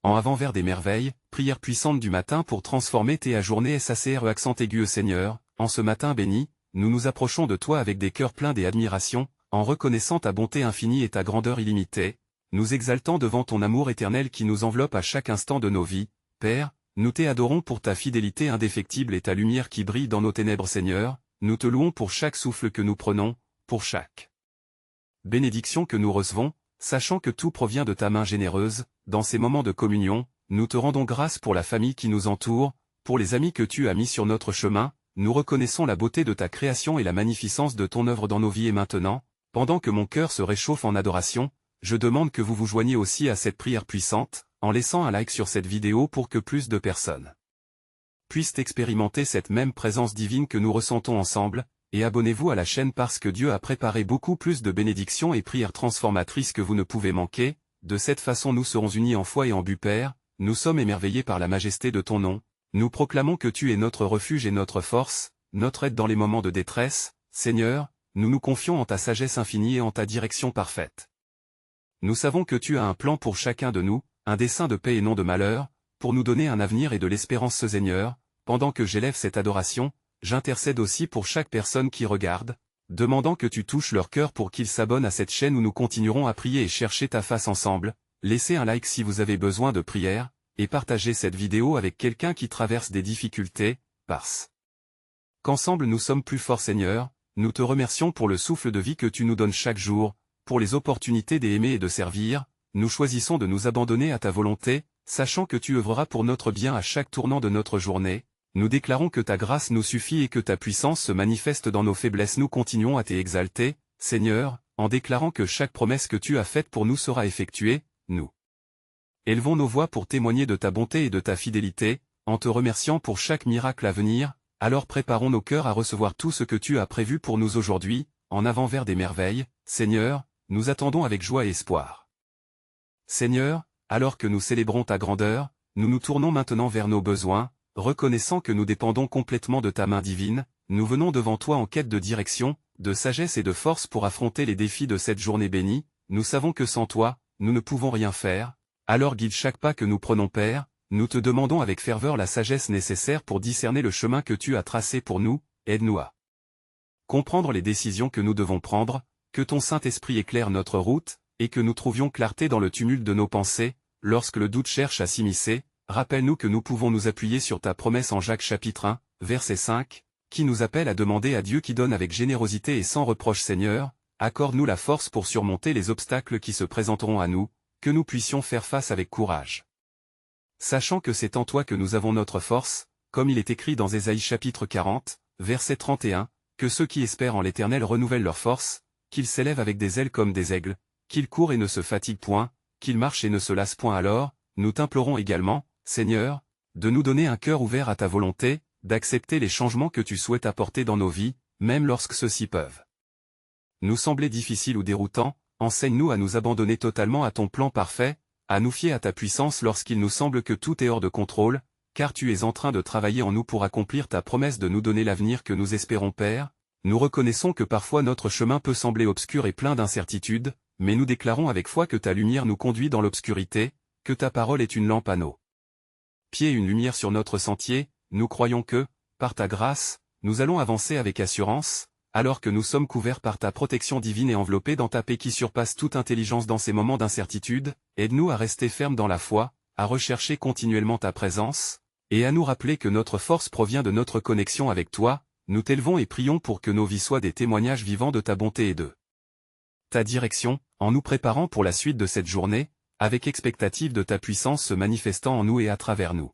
en avant vers des merveilles, prière puissante du matin pour transformer ta journée SACRE accent aigu Seigneur, en ce matin béni, nous nous approchons de toi avec des cœurs pleins d'admiration, en reconnaissant ta bonté infinie et ta grandeur illimitée, nous exaltant devant ton amour éternel qui nous enveloppe à chaque instant de nos vies. Père, nous t'adorons pour ta fidélité indéfectible et ta lumière qui brille dans nos ténèbres Seigneur, nous te louons pour chaque souffle que nous prenons, pour chaque bénédiction que nous recevons, sachant que tout provient de ta main généreuse. Dans ces moments de communion, nous te rendons grâce pour la famille qui nous entoure, pour les amis que tu as mis sur notre chemin, nous reconnaissons la beauté de ta création et la magnificence de ton œuvre dans nos vies et maintenant, pendant que mon cœur se réchauffe en adoration, je demande que vous vous joigniez aussi à cette prière puissante, en laissant un like sur cette vidéo pour que plus de personnes puissent expérimenter cette même présence divine que nous ressentons ensemble, et abonnez-vous à la chaîne parce que Dieu a préparé beaucoup plus de bénédictions et prières transformatrices que vous ne pouvez manquer. De cette façon nous serons unis en foi et en but Père, nous sommes émerveillés par la majesté de ton nom, nous proclamons que tu es notre refuge et notre force, notre aide dans les moments de détresse. Seigneur, nous nous confions en ta sagesse infinie et en ta direction parfaite. Nous savons que tu as un plan pour chacun de nous, un dessein de paix et non de malheur, pour nous donner un avenir et de l'espérance Seigneur. Pendant que j'élève cette adoration, j'intercède aussi pour chaque personne qui regarde, demandant que tu touches leur cœur pour qu'ils s'abonnent à cette chaîne où nous continuerons à prier et chercher ta face ensemble. Laissez un like si vous avez besoin de prière, et partagez cette vidéo avec quelqu'un qui traverse des difficultés, parce qu'ensemble nous sommes plus forts Seigneur. Nous te remercions pour le souffle de vie que tu nous donnes chaque jour, pour les opportunités d'aimer et de servir. Nous choisissons de nous abandonner à ta volonté, sachant que tu œuvreras pour notre bien à chaque tournant de notre journée. Nous déclarons que ta grâce nous suffit et que ta puissance se manifeste dans nos faiblesses. Nous continuons à t'exalter, Seigneur, en déclarant que chaque promesse que tu as faite pour nous sera effectuée. Nous élevons nos voix pour témoigner de ta bonté et de ta fidélité, en te remerciant pour chaque miracle à venir. Alors préparons nos cœurs à recevoir tout ce que tu as prévu pour nous aujourd'hui, en avant vers des merveilles. Seigneur, nous attendons avec joie et espoir. Seigneur, alors que nous célébrons ta grandeur, nous nous tournons maintenant vers nos besoins, reconnaissant que nous dépendons complètement de ta main divine. Nous venons devant toi en quête de direction, de sagesse et de force pour affronter les défis de cette journée bénie. Nous savons que sans toi, nous ne pouvons rien faire. Alors guide chaque pas que nous prenons Père, nous te demandons avec ferveur la sagesse nécessaire pour discerner le chemin que tu as tracé pour nous. Aide-nous à comprendre les décisions que nous devons prendre, que ton Saint-Esprit éclaire notre route, et que nous trouvions clarté dans le tumulte de nos pensées. Lorsque le doute cherche à s'immiscer, rappelle-nous que nous pouvons nous appuyer sur ta promesse en Jacques chapitre 1, verset 5, qui nous appelle à demander à Dieu qui donne avec générosité et sans reproche Seigneur, accorde-nous la force pour surmonter les obstacles qui se présenteront à nous, que nous puissions faire face avec courage. Sachant que c'est en toi que nous avons notre force, comme il est écrit dans Ésaïe chapitre 40, verset 31, que ceux qui espèrent en l'Éternel renouvellent leur force, qu'ils s'élèvent avec des ailes comme des aigles, qu'ils courent et ne se fatiguent point, qu'ils marchent et ne se lassent point. Alors, nous t'implorons également, Seigneur, de nous donner un cœur ouvert à ta volonté, d'accepter les changements que tu souhaites apporter dans nos vies, même lorsque ceux-ci peuvent nous sembler difficiles ou déroutants. Enseigne-nous à nous abandonner totalement à ton plan parfait, à nous fier à ta puissance lorsqu'il nous semble que tout est hors de contrôle, car tu es en train de travailler en nous pour accomplir ta promesse de nous donner l'avenir que nous espérons Père. Nous reconnaissons que parfois notre chemin peut sembler obscur et plein d'incertitudes, mais nous déclarons avec foi que ta lumière nous conduit dans l'obscurité, que ta parole est une lampe à nos pieds et une lumière sur notre sentier. Nous croyons que, par ta grâce, nous allons avancer avec assurance, alors que nous sommes couverts par ta protection divine et enveloppés dans ta paix qui surpasse toute intelligence. Dans ces moments d'incertitude, aide-nous à rester fermes dans la foi, à rechercher continuellement ta présence, et à nous rappeler que notre force provient de notre connexion avec toi. Nous t'élevons et prions pour que nos vies soient des témoignages vivants de ta bonté et de ta direction, en nous préparant pour la suite de cette journée, avec expectative de ta puissance se manifestant en nous et à travers nous.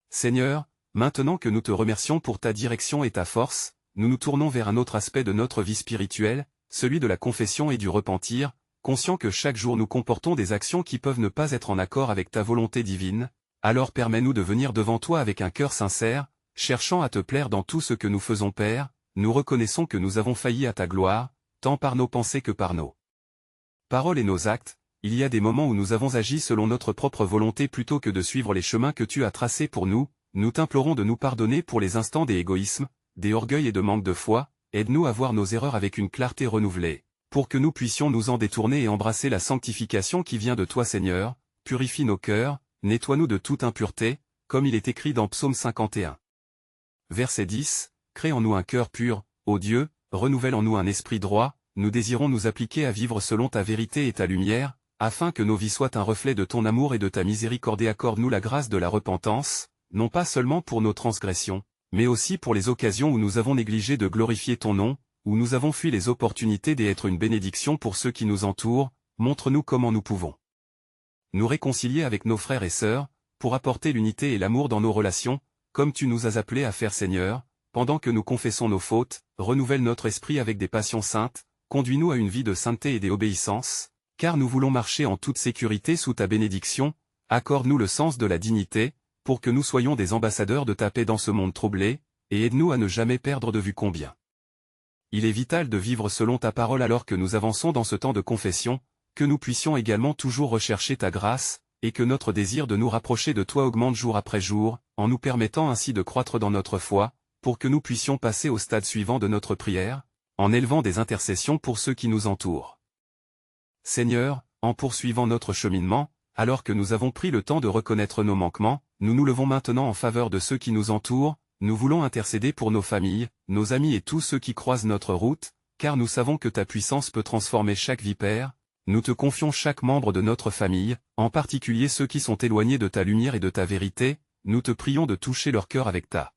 Seigneur, maintenant que nous te remercions pour ta direction et ta force, nous nous tournons vers un autre aspect de notre vie spirituelle, celui de la confession et du repentir, conscients que chaque jour nous comportons des actions qui peuvent ne pas être en accord avec ta volonté divine. Alors permets-nous de venir devant toi avec un cœur sincère, cherchant à te plaire dans tout ce que nous faisons Père. Nous reconnaissons que nous avons failli à ta gloire, tant par nos pensées que par nos paroles et nos actes. Il y a des moments où nous avons agi selon notre propre volonté plutôt que de suivre les chemins que tu as tracés pour nous. Nous t'implorons de nous pardonner pour les instants des égoïsmes, des orgueils et de manque de foi. Aide-nous à voir nos erreurs avec une clarté renouvelée, pour que nous puissions nous en détourner et embrasser la sanctification qui vient de toi Seigneur. Purifie nos cœurs, nettoie-nous de toute impureté, comme il est écrit dans Psaume 51. Verset 10, crée en nous un cœur pur, ô Dieu, renouvelle en nous un esprit droit, nous désirons nous appliquer à vivre selon ta vérité et ta lumière, afin que nos vies soient un reflet de ton amour et de ta miséricorde et accorde-nous la grâce de la repentance, non pas seulement pour nos transgressions, mais aussi pour les occasions où nous avons négligé de glorifier ton nom, où nous avons fui les opportunités d'être une bénédiction pour ceux qui nous entourent, montre-nous comment nous pouvons nous réconcilier avec nos frères et sœurs, pour apporter l'unité et l'amour dans nos relations, comme tu nous as appelés à faire Seigneur, pendant que nous confessons nos fautes, renouvelle notre esprit avec des passions saintes, conduis-nous à une vie de sainteté et d'obéissance, car nous voulons marcher en toute sécurité sous ta bénédiction, accorde-nous le sens de la dignité, pour que nous soyons des ambassadeurs de ta paix dans ce monde troublé, et aide-nous à ne jamais perdre de vue combien il est vital de vivre selon ta parole alors que nous avançons dans ce temps de confession, que nous puissions également toujours rechercher ta grâce, et que notre désir de nous rapprocher de toi augmente jour après jour, en nous permettant ainsi de croître dans notre foi, pour que nous puissions passer au stade suivant de notre prière, en élevant des intercessions pour ceux qui nous entourent. Seigneur, en poursuivant notre cheminement, alors que nous avons pris le temps de reconnaître nos manquements, nous nous levons maintenant en faveur de ceux qui nous entourent, nous voulons intercéder pour nos familles, nos amis et tous ceux qui croisent notre route, car nous savons que ta puissance peut transformer chaque vie, Père. Nous te confions chaque membre de notre famille, en particulier ceux qui sont éloignés de ta lumière et de ta vérité, nous te prions de toucher leur cœur avec ta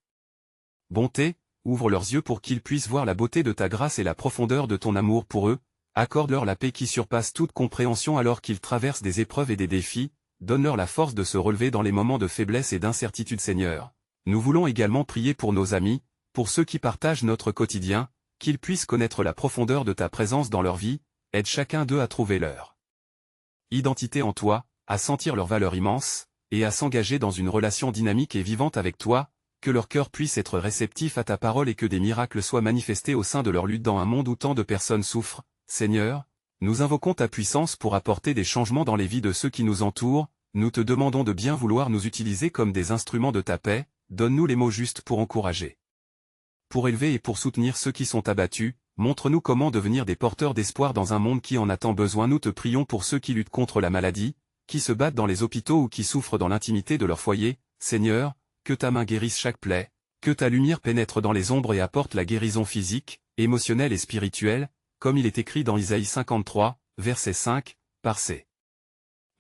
bonté, ouvre leurs yeux pour qu'ils puissent voir la beauté de ta grâce et la profondeur de ton amour pour eux, accorde-leur la paix qui surpasse toute compréhension alors qu'ils traversent des épreuves et des défis, donne-leur la force de se relever dans les moments de faiblesse et d'incertitude, Seigneur. Nous voulons également prier pour nos amis, pour ceux qui partagent notre quotidien, qu'ils puissent connaître la profondeur de ta présence dans leur vie, aide chacun d'eux à trouver leur identité en toi, à sentir leur valeur immense, et à s'engager dans une relation dynamique et vivante avec toi, que leur cœur puisse être réceptif à ta parole et que des miracles soient manifestés au sein de leur lutte dans un monde où tant de personnes souffrent. Seigneur, nous invoquons ta puissance pour apporter des changements dans les vies de ceux qui nous entourent, nous te demandons de bien vouloir nous utiliser comme des instruments de ta paix, donne-nous les mots justes pour encourager, pour élever et pour soutenir ceux qui sont abattus, montre-nous comment devenir des porteurs d'espoir dans un monde qui en a tant besoin. Nous te prions pour ceux qui luttent contre la maladie, qui se battent dans les hôpitaux ou qui souffrent dans l'intimité de leur foyer. Seigneur, que ta main guérisse chaque plaie, que ta lumière pénètre dans les ombres et apporte la guérison physique, émotionnelle et spirituelle, comme il est écrit dans Isaïe 53, verset 5, par ces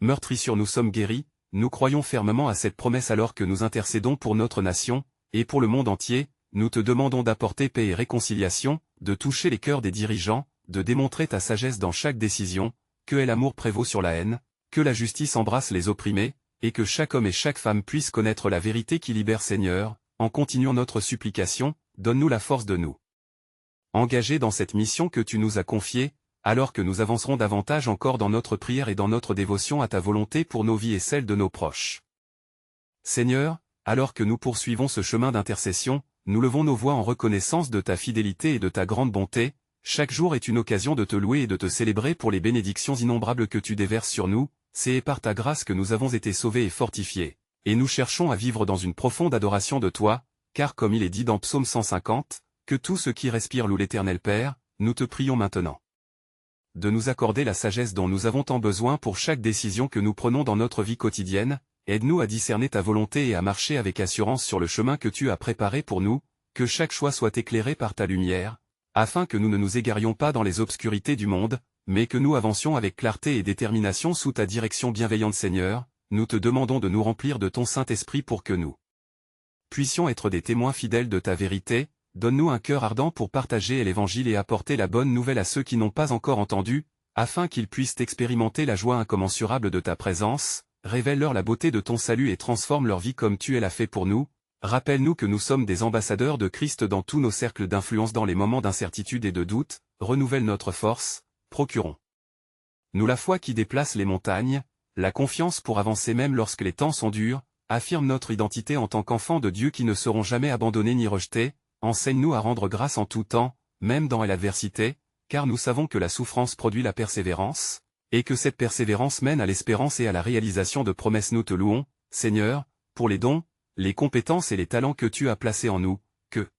meurtrissures nous sommes guéris. Nous croyons fermement à cette promesse alors que nous intercédons pour notre nation, et pour le monde entier. Nous te demandons d'apporter paix et réconciliation, de toucher les cœurs des dirigeants, de démontrer ta sagesse dans chaque décision, que l'amour prévaut sur la haine, que la justice embrasse les opprimés, et que chaque homme et chaque femme puisse connaître la vérité qui libère. Seigneur, en continuant notre supplication, donne-nous la force de nous engager dans cette mission que tu nous as confiée, alors que nous avancerons davantage encore dans notre prière et dans notre dévotion à ta volonté pour nos vies et celles de nos proches. Seigneur, alors que nous poursuivons ce chemin d'intercession, nous levons nos voix en reconnaissance de ta fidélité et de ta grande bonté. Chaque jour est une occasion de te louer et de te célébrer pour les bénédictions innombrables que tu déverses sur nous. C'est par ta grâce que nous avons été sauvés et fortifiés, et nous cherchons à vivre dans une profonde adoration de toi, car comme il est dit dans Psaume 150, que tout ce qui respire loue l'Éternel Père, nous te prions maintenant de nous accorder la sagesse dont nous avons tant besoin pour chaque décision que nous prenons dans notre vie quotidienne. Aide-nous à discerner ta volonté et à marcher avec assurance sur le chemin que tu as préparé pour nous, que chaque choix soit éclairé par ta lumière, afin que nous ne nous égarions pas dans les obscurités du monde, mais que nous avancions avec clarté et détermination sous ta direction bienveillante. Seigneur, nous te demandons de nous remplir de ton Saint-Esprit pour que nous puissions être des témoins fidèles de ta vérité. Donne-nous un cœur ardent pour partager l'Évangile et apporter la bonne nouvelle à ceux qui n'ont pas encore entendu, afin qu'ils puissent expérimenter la joie incommensurable de ta présence. Révèle-leur la beauté de ton salut et transforme leur vie comme tu l'as fait pour nous. Rappelle-nous que nous sommes des ambassadeurs de Christ dans tous nos cercles d'influence dans les moments d'incertitude et de doute. Renouvelle notre force, procurons-nous la foi qui déplace les montagnes, la confiance pour avancer même lorsque les temps sont durs, affirme notre identité en tant qu'enfants de Dieu qui ne seront jamais abandonnés ni rejetés. Enseigne-nous à rendre grâce en tout temps, même dans l'adversité, car nous savons que la souffrance produit la persévérance, et que cette persévérance mène à l'espérance et à la réalisation de promesses. Nous te louons, Seigneur, pour les dons, les compétences et les talents que tu as placés en nous, que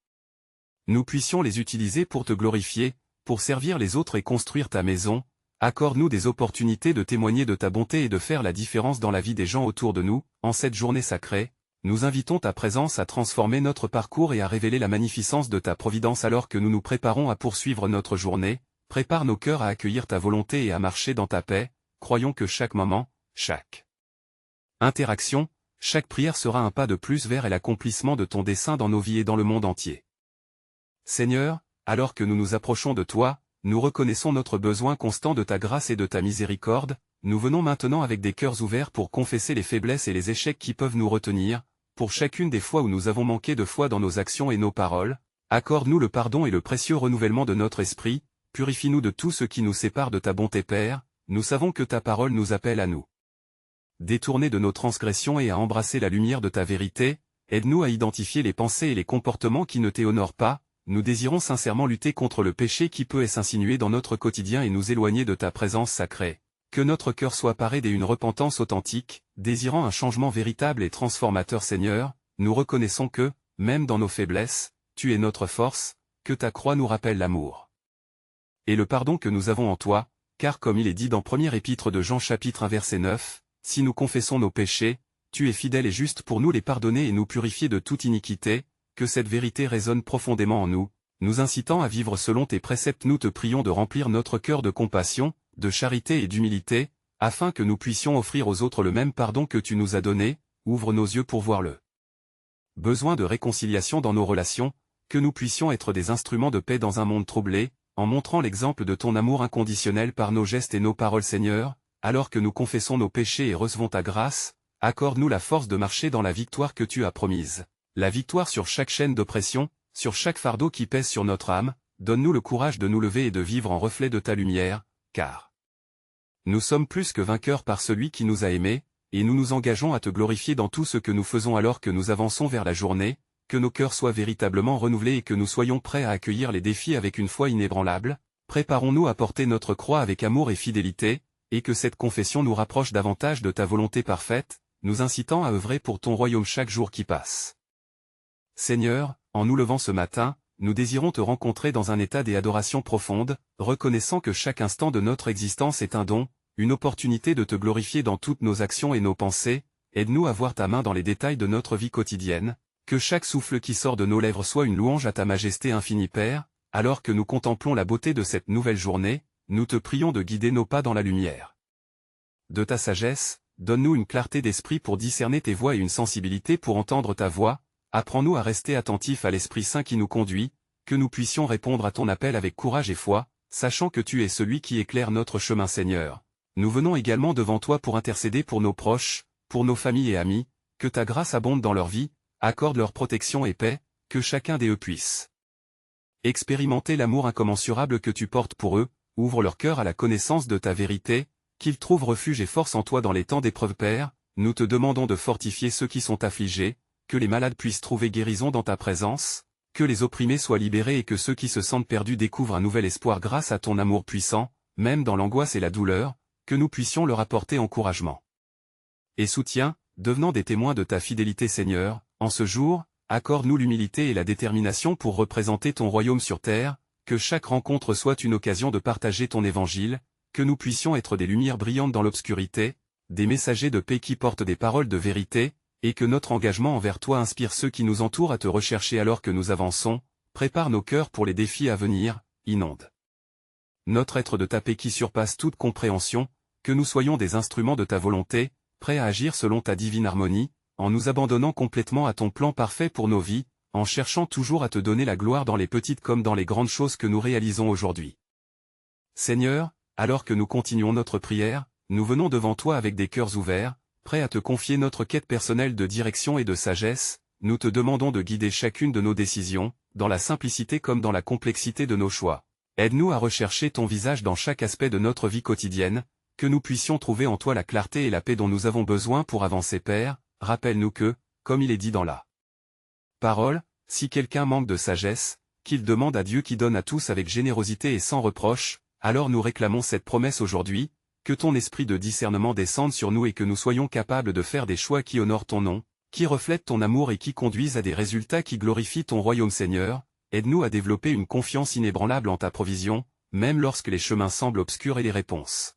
nous puissions les utiliser pour te glorifier, pour servir les autres et construire ta maison, Accorde-nous des opportunités de témoigner de ta bonté et de faire la différence dans la vie des gens autour de nous. En cette journée sacrée, nous invitons ta présence à transformer notre parcours et à révéler la magnificence de ta providence alors que nous nous préparons à poursuivre notre journée. Prépare nos cœurs à accueillir ta volonté et à marcher dans ta paix. Croyons que chaque moment, chaque interaction, chaque prière sera un pas de plus vers l'accomplissement de ton dessein dans nos vies et dans le monde entier. Seigneur, alors que nous nous approchons de toi, nous reconnaissons notre besoin constant de ta grâce et de ta miséricorde. Nous venons maintenant avec des cœurs ouverts pour confesser les faiblesses et les échecs qui peuvent nous retenir. Pour chacune des fois où nous avons manqué de foi dans nos actions et nos paroles, accorde-nous le pardon et le précieux renouvellement de notre esprit. Purifie-nous de tout ce qui nous sépare de ta bonté, Père. Nous savons que ta parole nous appelle à nous détourner de nos transgressions et à embrasser la lumière de ta vérité. Aide-nous à identifier les pensées et les comportements qui ne t'honorent pas. Nous désirons sincèrement lutter contre le péché qui peut s'insinuer dans notre quotidien et nous éloigner de ta présence sacrée. Que notre cœur soit paré d'une repentance authentique, désirant un changement véritable et transformateur. Seigneur, nous reconnaissons que, même dans nos faiblesses, tu es notre force, que ta croix nous rappelle l'amour et le pardon que nous avons en toi, car comme il est dit dans première épître de Jean chapitre 1 verset 9, si nous confessons nos péchés, tu es fidèle et juste pour nous les pardonner et nous purifier de toute iniquité. Que cette vérité résonne profondément en nous, nous incitant à vivre selon tes préceptes. Nous te prions de remplir notre cœur de compassion, de charité et d'humilité, afin que nous puissions offrir aux autres le même pardon que tu nous as donné. Ouvre nos yeux pour voir le besoin de réconciliation dans nos relations, que nous puissions être des instruments de paix dans un monde troublé, en montrant l'exemple de ton amour inconditionnel par nos gestes et nos paroles. Seigneur, alors que nous confessons nos péchés et recevons ta grâce, accorde-nous la force de marcher dans la victoire que tu as promise. La victoire sur chaque chaîne d'oppression, sur chaque fardeau qui pèse sur notre âme. Donne-nous le courage de nous lever et de vivre en reflet de ta lumière, car nous sommes plus que vainqueurs par celui qui nous a aimés, et nous nous engageons à te glorifier dans tout ce que nous faisons alors que nous avançons vers la journée. Que nos cœurs soient véritablement renouvelés et que nous soyons prêts à accueillir les défis avec une foi inébranlable. Préparons-nous à porter notre croix avec amour et fidélité, et que cette confession nous rapproche davantage de ta volonté parfaite, nous incitant à œuvrer pour ton royaume chaque jour qui passe. Seigneur, en nous levant ce matin, nous désirons te rencontrer dans un état d'adoration profonde, reconnaissant que chaque instant de notre existence est un don, une opportunité de te glorifier dans toutes nos actions et nos pensées. Aide-nous à voir ta main dans les détails de notre vie quotidienne, que chaque souffle qui sort de nos lèvres soit une louange à ta majesté infinie. Père, alors que nous contemplons la beauté de cette nouvelle journée, nous te prions de guider nos pas dans la lumière de ta sagesse. Donne-nous une clarté d'esprit pour discerner tes voies et une sensibilité pour entendre ta voix. Apprends-nous à rester attentifs à l'Esprit Saint qui nous conduit, que nous puissions répondre à ton appel avec courage et foi, sachant que tu es celui qui éclaire notre chemin. Seigneur, nous venons également devant toi pour intercéder pour nos proches, pour nos familles et amis, que ta grâce abonde dans leur vie, accorde leur protection et paix, que chacun d'eux puisse expérimenter l'amour incommensurable que tu portes pour eux. Ouvre leur cœur à la connaissance de ta vérité, qu'ils trouvent refuge et force en toi dans les temps d'épreuve. Père, nous te demandons de fortifier ceux qui sont affligés, que les malades puissent trouver guérison dans ta présence, que les opprimés soient libérés et que ceux qui se sentent perdus découvrent un nouvel espoir grâce à ton amour puissant. Même dans l'angoisse et la douleur, que nous puissions leur apporter encouragement et soutien, devenant des témoins de ta fidélité. Seigneur, en ce jour, accorde-nous l'humilité et la détermination pour représenter ton royaume sur terre, que chaque rencontre soit une occasion de partager ton évangile, que nous puissions être des lumières brillantes dans l'obscurité, des messagers de paix qui portent des paroles de vérité, et que notre engagement envers toi inspire ceux qui nous entourent à te rechercher alors que nous avançons. Prépare nos cœurs pour les défis à venir, inonde notre être de ta paix qui surpasse toute compréhension, que nous soyons des instruments de ta volonté, prêts à agir selon ta divine harmonie, en nous abandonnant complètement à ton plan parfait pour nos vies, en cherchant toujours à te donner la gloire dans les petites comme dans les grandes choses que nous réalisons aujourd'hui. Seigneur, alors que nous continuons notre prière, nous venons devant toi avec des cœurs ouverts, prêts à te confier notre quête personnelle de direction et de sagesse. Nous te demandons de guider chacune de nos décisions, dans la simplicité comme dans la complexité de nos choix. Aide-nous à rechercher ton visage dans chaque aspect de notre vie quotidienne, que nous puissions trouver en toi la clarté et la paix dont nous avons besoin pour avancer. Père, rappelle-nous que, comme il est dit dans la parole, si quelqu'un manque de sagesse, qu'il demande à Dieu qui donne à tous avec générosité et sans reproche. Alors nous réclamons cette promesse aujourd'hui, que ton esprit de discernement descende sur nous et que nous soyons capables de faire des choix qui honorent ton nom, qui reflètent ton amour et qui conduisent à des résultats qui glorifient ton royaume. Seigneur, aide-nous à développer une confiance inébranlable en ta provision, même lorsque les chemins semblent obscurs et les réponses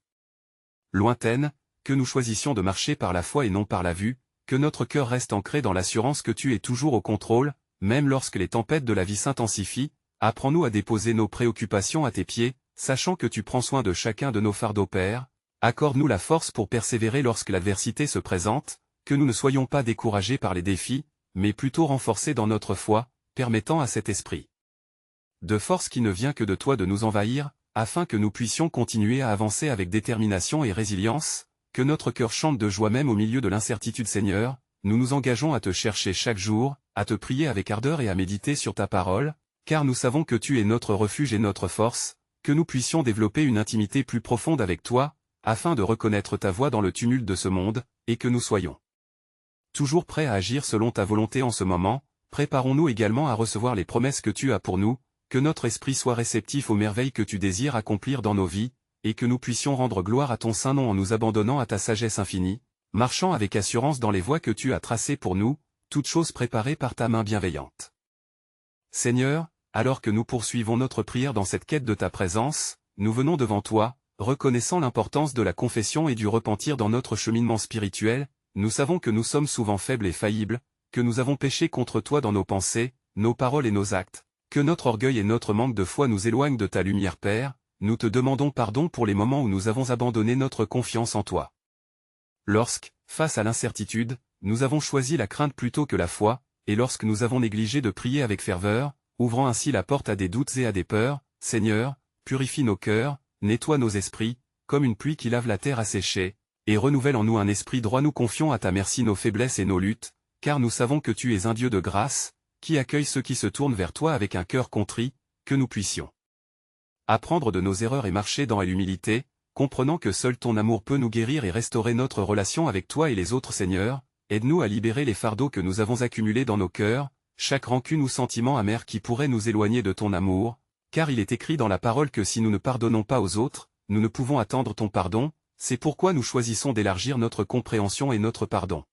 lointaines, que nous choisissions de marcher par la foi et non par la vue, que notre cœur reste ancré dans l'assurance que tu es toujours au contrôle, même lorsque les tempêtes de la vie s'intensifient. Apprends-nous à déposer nos préoccupations à tes pieds, sachant que tu prends soin de chacun de nos fardeaux, Père. Accorde-nous la force pour persévérer lorsque l'adversité se présente, que nous ne soyons pas découragés par les défis, mais plutôt renforcés dans notre foi, permettant à cet esprit de force qui ne vient que de toi de nous envahir, afin que nous puissions continuer à avancer avec détermination et résilience, que notre cœur chante de joie même au milieu de l'incertitude, Seigneur. Nous nous engageons à te chercher chaque jour, à te prier avec ardeur et à méditer sur ta parole, car nous savons que tu es notre refuge et notre force, que nous puissions développer une intimité plus profonde avec toi, afin de reconnaître ta voix dans le tumulte de ce monde, et que nous soyons toujours prêts à agir selon ta volonté en ce moment. Préparons-nous également à recevoir les promesses que tu as pour nous, que notre esprit soit réceptif aux merveilles que tu désires accomplir dans nos vies, et que nous puissions rendre gloire à ton saint nom en nous abandonnant à ta sagesse infinie, marchant avec assurance dans les voies que tu as tracées pour nous, toutes choses préparées par ta main bienveillante. Seigneur, alors que nous poursuivons notre prière dans cette quête de ta présence, nous venons devant toi, reconnaissant l'importance de la confession et du repentir dans notre cheminement spirituel. Nous savons que nous sommes souvent faibles et faillibles, que nous avons péché contre toi dans nos pensées, nos paroles et nos actes, que notre orgueil et notre manque de foi nous éloignent de ta lumière, Père. Nous te demandons pardon pour les moments où nous avons abandonné notre confiance en toi. Lorsque, face à l'incertitude, nous avons choisi la crainte plutôt que la foi, et lorsque nous avons négligé de prier avec ferveur, ouvrant ainsi la porte à des doutes et à des peurs, Seigneur, purifie nos cœurs, nettoie nos esprits, comme une pluie qui lave la terre asséchée, et renouvelle en nous un esprit droit. Nous confions à ta merci nos faiblesses et nos luttes, car nous savons que tu es un Dieu de grâce, qui accueille ceux qui se tournent vers toi avec un cœur contrit, que nous puissions apprendre de nos erreurs et marcher dans l'humilité, comprenant que seul ton amour peut nous guérir et restaurer notre relation avec toi et les autres. Seigneur, aide-nous à libérer les fardeaux que nous avons accumulés dans nos cœurs, chaque rancune ou sentiment amer qui pourrait nous éloigner de ton amour, car il est écrit dans la parole que si nous ne pardonnons pas aux autres, nous ne pouvons attendre ton pardon. C'est pourquoi nous choisissons d'élargir notre compréhension et notre pardon.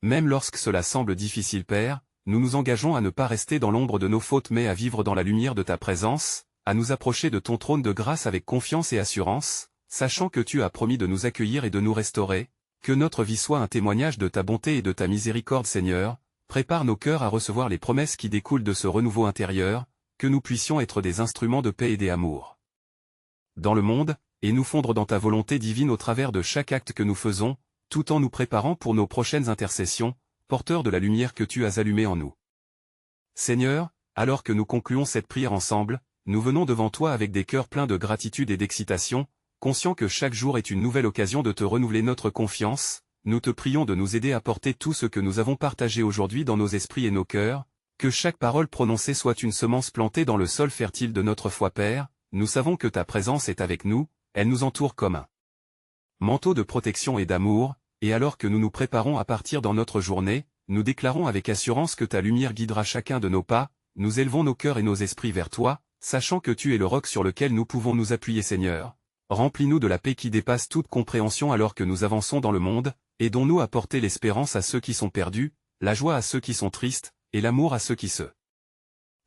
Même lorsque cela semble difficile, Père, nous nous engageons à ne pas rester dans l'ombre de nos fautes mais à vivre dans la lumière de ta présence, à nous approcher de ton trône de grâce avec confiance et assurance, sachant que tu as promis de nous accueillir et de nous restaurer, que notre vie soit un témoignage de ta bonté et de ta miséricorde. Seigneur, prépare nos cœurs à recevoir les promesses qui découlent de ce renouveau intérieur, que nous puissions être des instruments de paix et d'amour dans le monde, et nous fondre dans ta volonté divine au travers de chaque acte que nous faisons, tout en nous préparant pour nos prochaines intercessions, porteurs de la lumière que tu as allumée en nous. Seigneur, alors que nous concluons cette prière ensemble, nous venons devant toi avec des cœurs pleins de gratitude et d'excitation, conscients que chaque jour est une nouvelle occasion de te renouveler notre confiance. Nous te prions de nous aider à porter tout ce que nous avons partagé aujourd'hui dans nos esprits et nos cœurs, que chaque parole prononcée soit une semence plantée dans le sol fertile de notre foi. Père, nous savons que ta présence est avec nous, elle nous entoure comme un manteau de protection et d'amour, et alors que nous nous préparons à partir dans notre journée, nous déclarons avec assurance que ta lumière guidera chacun de nos pas. Nous élevons nos cœurs et nos esprits vers toi, sachant que tu es le roc sur lequel nous pouvons nous appuyer. Seigneur, remplis-nous de la paix qui dépasse toute compréhension alors que nous avançons dans le monde, aidons-nous à porter l'espérance à ceux qui sont perdus, la joie à ceux qui sont tristes, et l'amour à ceux qui se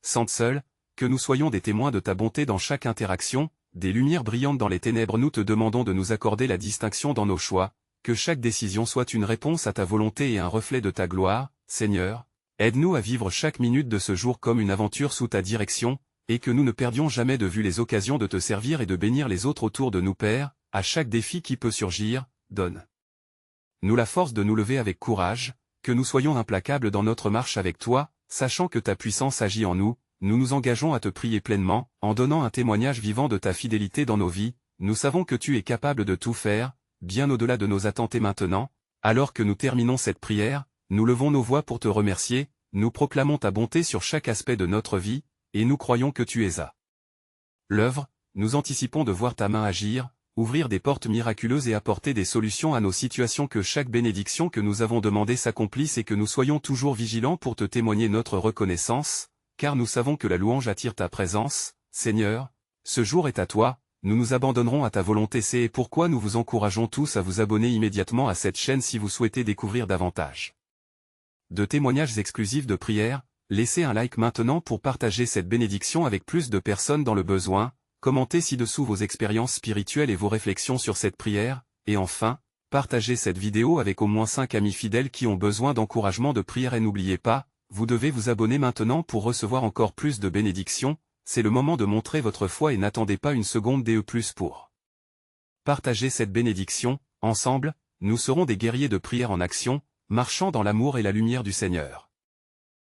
sentent seuls, que nous soyons des témoins de ta bonté dans chaque interaction, des lumières brillantes dans les ténèbres. Nous te demandons de nous accorder la distinction dans nos choix, que chaque décision soit une réponse à ta volonté et un reflet de ta gloire. Seigneur, aide-nous à vivre chaque minute de ce jour comme une aventure sous ta direction, et que nous ne perdions jamais de vue les occasions de te servir et de bénir les autres autour de nous. Père, à chaque défi qui peut surgir, donne-nous la force de nous lever avec courage, que nous soyons implacables dans notre marche avec toi, sachant que ta puissance agit en nous. Nous nous engageons à te prier pleinement, en donnant un témoignage vivant de ta fidélité dans nos vies. Nous savons que tu es capable de tout faire, bien au-delà de nos attentes. Et maintenant, alors que nous terminons cette prière, nous levons nos voix pour te remercier, nous proclamons ta bonté sur chaque aspect de notre vie, et nous croyons que tu es à l'œuvre. Nous anticipons de voir ta main agir, ouvrir des portes miraculeuses et apporter des solutions à nos situations. Que chaque bénédiction que nous avons demandée s'accomplisse et que nous soyons toujours vigilants pour te témoigner notre reconnaissance, car nous savons que la louange attire ta présence. Seigneur, ce jour est à toi, nous nous abandonnerons à ta volonté. C'est pourquoi nous vous encourageons tous à vous abonner immédiatement à cette chaîne si vous souhaitez découvrir davantage de témoignages exclusifs de prière. Laissez un like maintenant pour partager cette bénédiction avec plus de personnes dans le besoin. commentez ci-dessous vos expériences spirituelles et vos réflexions sur cette prière, et enfin, partagez cette vidéo avec au moins 5 amis fidèles qui ont besoin d'encouragement de prière et n'oubliez pas, vous devez vous abonner maintenant pour recevoir encore plus de bénédictions, c'est le moment de montrer votre foi et n'attendez pas une seconde pour partager cette bénédiction, ensemble, nous serons des guerriers de prière en action, marchant dans l'amour et la lumière du Seigneur.